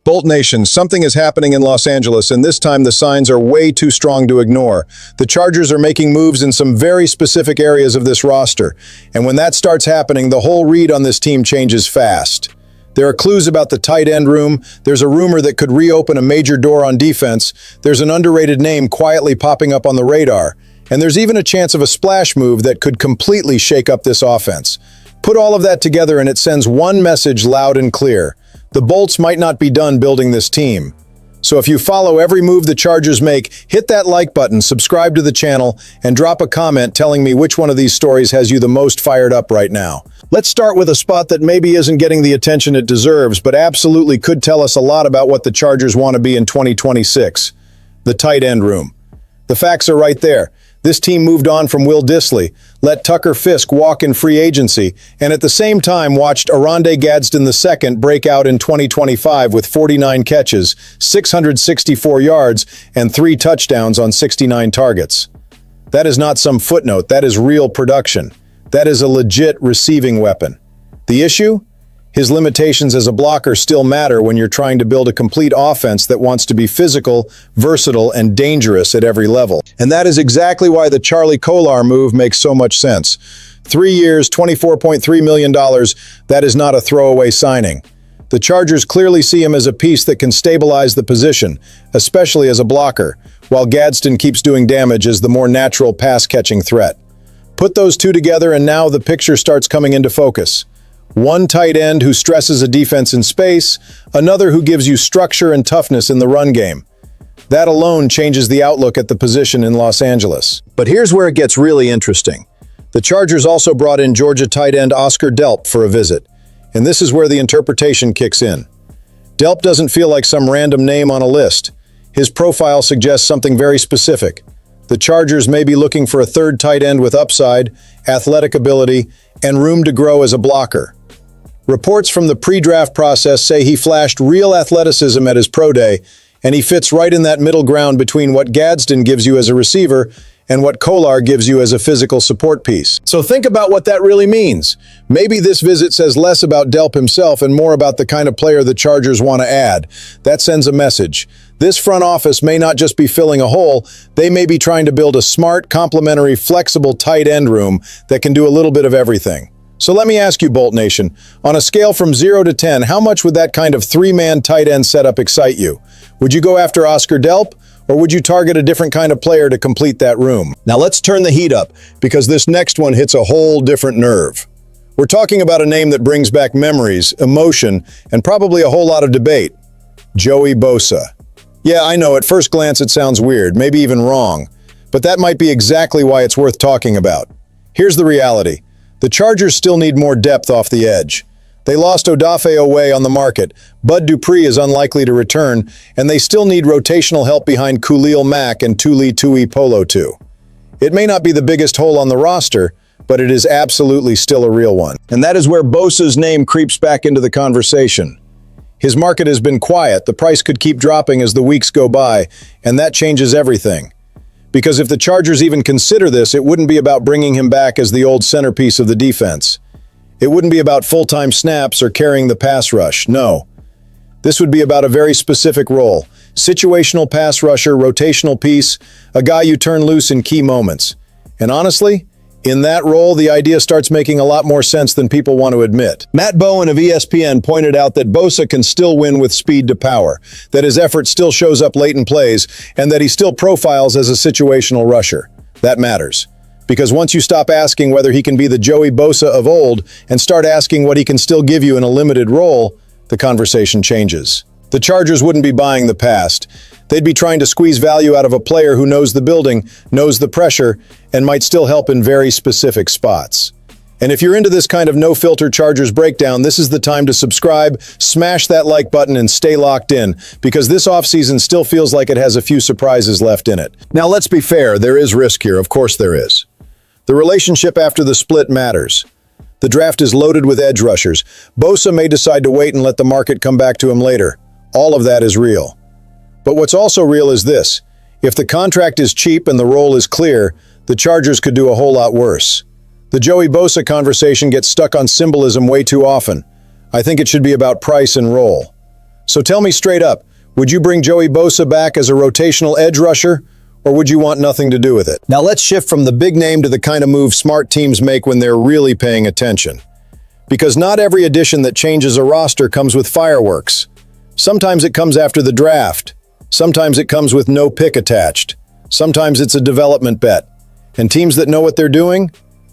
Bolt Nation, something is happening in Los Angeles, and this time the signs are way too strong to ignore. The Chargers are making moves in some very specific areas of this roster, and when that starts happening, the whole read on this team changes fast. There are clues about the tight end room, there's a rumor that could reopen a major door on defense, there's an underrated name quietly popping up on the radar, and there's even a chance of a splash move that could completely shake up this offense. Put all of that together and it sends one message loud and clear. The Bolts might not be done building this team. So if you follow every move the Chargers make, hit that like button, subscribe to the channel, and drop a comment telling me which one of these stories has you the most fired up right now. Let's start with a spot that maybe isn't getting the attention it deserves, but absolutely could tell us a lot about what the Chargers want to be in 2026. The tight end room. The facts are right there. This team moved on from Will Dissly, let Tucker Fisk walk in free agency, and at the same time watched Oronde Gadsden II break out in 2025 with 49 catches, 664 yards, and 3 touchdowns on 69 targets. That is not some footnote, that is real production. That is a legit receiving weapon. The issue? His limitations as a blocker still matter when you're trying to build a complete offense that wants to be physical, versatile, and dangerous at every level. And that is exactly why the Charlie Kolar move makes so much sense. 3 years, $24.3 million, that is not a throwaway signing. The Chargers clearly see him as a piece that can stabilize the position, especially as a blocker, while Gadsden keeps doing damage as the more natural pass-catching threat. Put those two together and now the picture starts coming into focus. One tight end who stresses a defense in space, another who gives you structure and toughness in the run game. That alone changes the outlook at the position in Los Angeles. But here's where it gets really interesting. The Chargers also brought in Georgia tight end Oscar Delp for a visit, and this is where the interpretation kicks in. Delp doesn't feel like some random name on a list. His profile suggests something very specific. The Chargers may be looking for a third tight end with upside, athletic ability, and room to grow as a blocker. Reports from the pre-draft process say he flashed real athleticism at his pro day, and he fits right in that middle ground between what Gadsden gives you as a receiver and what Kolar gives you as a physical support piece. So think about what that really means. Maybe this visit says less about Delp himself and more about the kind of player the Chargers want to add. That sends a message. This front office may not just be filling a hole, they may be trying to build a smart, complementary, flexible tight end room that can do a little bit of everything. So let me ask you, Bolt Nation, on a scale from 0 to 10, how much would that kind of 3-man tight end setup excite you? Would you go after Oscar Delp, or would you target a different kind of player to complete that room? Now let's turn the heat up, because this next one hits a whole different nerve. We're talking about a name that brings back memories, emotion, and probably a whole lot of debate. Joey Bosa. Yeah, I know, at first glance it sounds weird, maybe even wrong, but that might be exactly why it's worth talking about. Here's the reality. The Chargers still need more depth off the edge. They lost Odafe Oweh on the market, Bud Dupree is unlikely to return, and they still need rotational help behind Khalil Mack and Tuli Tuipolotu. It may not be the biggest hole on the roster, but it is absolutely still a real one. And that is where Bosa's name creeps back into the conversation. His market has been quiet, the price could keep dropping as the weeks go by, and that changes everything. Because if the Chargers even consider this, it wouldn't be about bringing him back as the old centerpiece of the defense. It wouldn't be about full-time snaps or carrying the pass rush, no. This would be about a very specific role. Situational pass rusher, rotational piece, a guy you turn loose in key moments. And honestly, in that role, the idea starts making a lot more sense than people want to admit. Matt Bowen of ESPN pointed out that Bosa can still win with speed to power, that his effort still shows up late in plays, and that he still profiles as a situational rusher. That matters. Because once you stop asking whether he can be the Joey Bosa of old and start asking what he can still give you in a limited role, the conversation changes. The Chargers wouldn't be buying the past. They'd be trying to squeeze value out of a player who knows the building, knows the pressure, and might still help in very specific spots. And if you're into this kind of no-filter Chargers breakdown, this is the time to subscribe, smash that like button, and stay locked in, because this offseason still feels like it has a few surprises left in it. Now, let's be fair, there is risk here, of course there is. The relationship after the split matters. The draft is loaded with edge rushers. Bosa may decide to wait and let the market come back to him later. All of that is real. But what's also real is this. If the contract is cheap and the role is clear, the Chargers could do a whole lot worse. The Joey Bosa conversation gets stuck on symbolism way too often. I think it should be about price and role. So tell me straight up, would you bring Joey Bosa back as a rotational edge rusher, or would you want nothing to do with it? Now let's shift from the big name to the kind of move smart teams make when they're really paying attention. Because not every addition that changes a roster comes with fireworks. Sometimes it comes after the draft. Sometimes it comes with no pick attached. Sometimes it's a development bet. And teams that know what they're doing,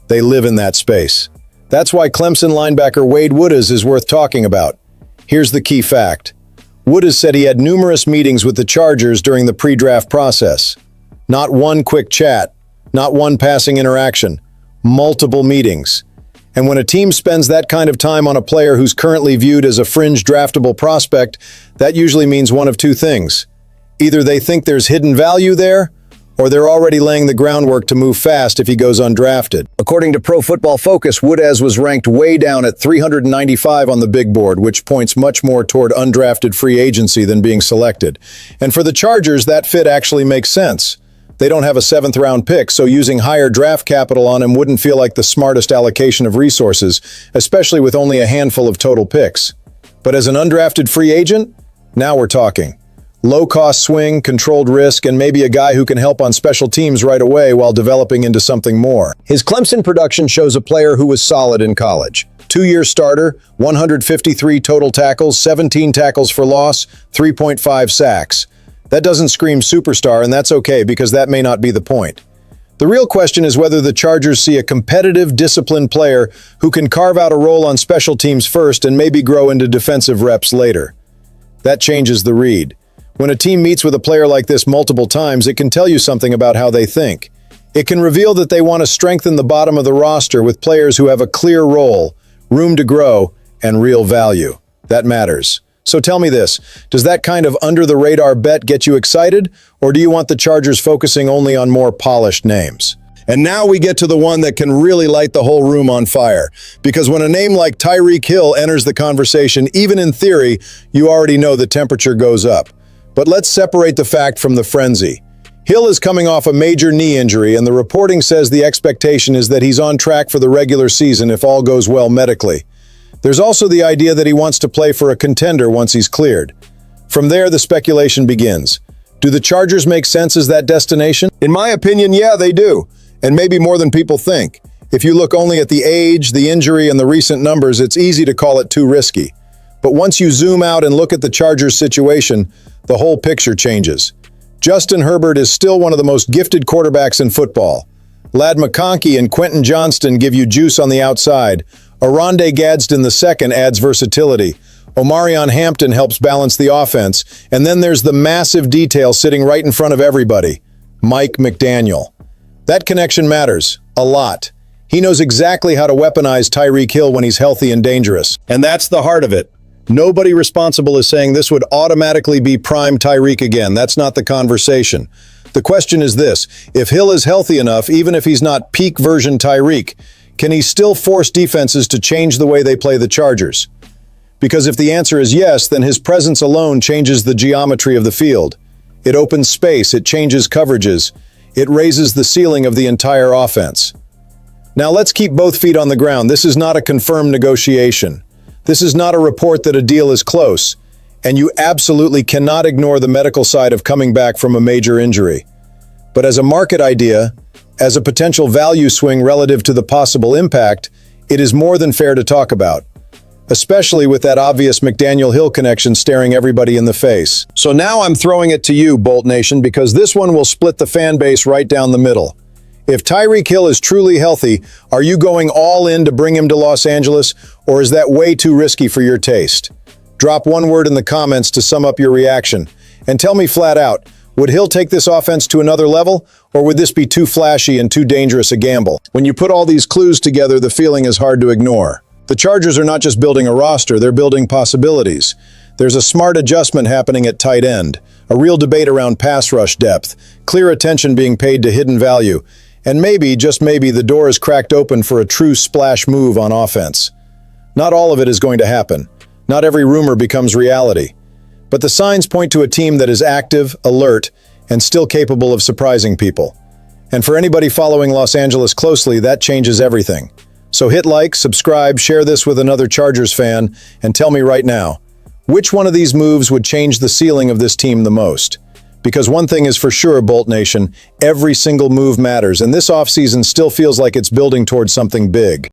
they live in that space. That's why Clemson linebacker Wade Woodaz is worth talking about. Here's the key fact. Woodaz said he had numerous meetings with the Chargers during the pre-draft process. Not one quick chat, not one passing interaction, multiple meetings. And when a team spends that kind of time on a player who's currently viewed as a fringe draftable prospect, that usually means one of two things. Either they think there's hidden value there, or they're already laying the groundwork to move fast if he goes undrafted. According to Pro Football Focus, Woodaz was ranked way down at 395 on the big board, which points much more toward undrafted free agency than being selected. And for the Chargers, that fit actually makes sense. They don't have a seventh-round pick, so using higher draft capital on him wouldn't feel like the smartest allocation of resources, especially with only a handful of total picks. But as an undrafted free agent, now we're talking. Low-cost swing, controlled risk, and maybe a guy who can help on special teams right away while developing into something more. His Clemson production shows a player who was solid in college. 2-year starter, 153 total tackles, 17 tackles for loss, 3.5 sacks. That doesn't scream superstar, and that's okay because that may not be the point. The real question is whether the Chargers see a competitive, disciplined player who can carve out a role on special teams first and maybe grow into defensive reps later. That changes the read. When a team meets with a player like this multiple times, it can tell you something about how they think. It can reveal that they want to strengthen the bottom of the roster with players who have a clear role, room to grow, and real value. That matters. So tell me this, does that kind of under-the-radar bet get you excited, or do you want the Chargers focusing only on more polished names? And now we get to the one that can really light the whole room on fire. Because when a name like Tyreek Hill enters the conversation, even in theory, you already know the temperature goes up. But let's separate the fact from the frenzy. Hill is coming off a major knee injury, and the reporting says the expectation is that he's on track for the regular season if all goes well medically. There's also the idea that he wants to play for a contender once he's cleared. From there, the speculation begins. Do the Chargers make sense as that destination? In my opinion, yeah, they do. And maybe more than people think. If you look only at the age, the injury, and the recent numbers, it's easy to call it too risky. But once you zoom out and look at the Chargers' situation, the whole picture changes. Justin Herbert is still one of the most gifted quarterbacks in football. Ladd McConkey and Quentin Johnston give you juice on the outside. Oronde Gadsden II adds versatility. Omarion Hampton helps balance the offense. And then there's the massive detail sitting right in front of everybody. Mike McDaniel. That connection matters. A lot. He knows exactly how to weaponize Tyreek Hill when he's healthy and dangerous. And that's the heart of it. Nobody responsible is saying this would automatically be prime Tyreek again. That's not the conversation. The question is this. If Hill is healthy enough, even if he's not peak version Tyreek, can he still force defenses to change the way they play the Chargers? Because if the answer is yes, then his presence alone changes the geometry of the field. It opens space, it changes coverages, it raises the ceiling of the entire offense. Now let's keep both feet on the ground. This is not a confirmed negotiation. This is not a report that a deal is close, and you absolutely cannot ignore the medical side of coming back from a major injury. But as a market idea, as a potential value swing relative to the possible impact, it is more than fair to talk about, especially with that obvious McDaniel-Hill connection staring everybody in the face. So now I'm throwing it to you, Bolt Nation, because this one will split the fan base right down the middle. If Tyreek Hill is truly healthy, are you going all in to bring him to Los Angeles, or is that way too risky for your taste? Drop one word in the comments to sum up your reaction. And tell me flat out, would Hill take this offense to another level, or would this be too flashy and too dangerous a gamble? When you put all these clues together, the feeling is hard to ignore. The Chargers are not just building a roster, they're building possibilities. There's a smart adjustment happening at tight end, a real debate around pass rush depth, clear attention being paid to hidden value, and maybe, just maybe, the door is cracked open for a true splash move on offense. Not all of it is going to happen. Not every rumor becomes reality. But the signs point to a team that is active, alert, and still capable of surprising people. And for anybody following Los Angeles closely, that changes everything. So hit like, subscribe, share this with another Chargers fan, and tell me right now, Which one of these moves would change the ceiling of this team the most? Because one thing is for sure, Bolt Nation, every single move matters, and this offseason still feels like it's building towards something big.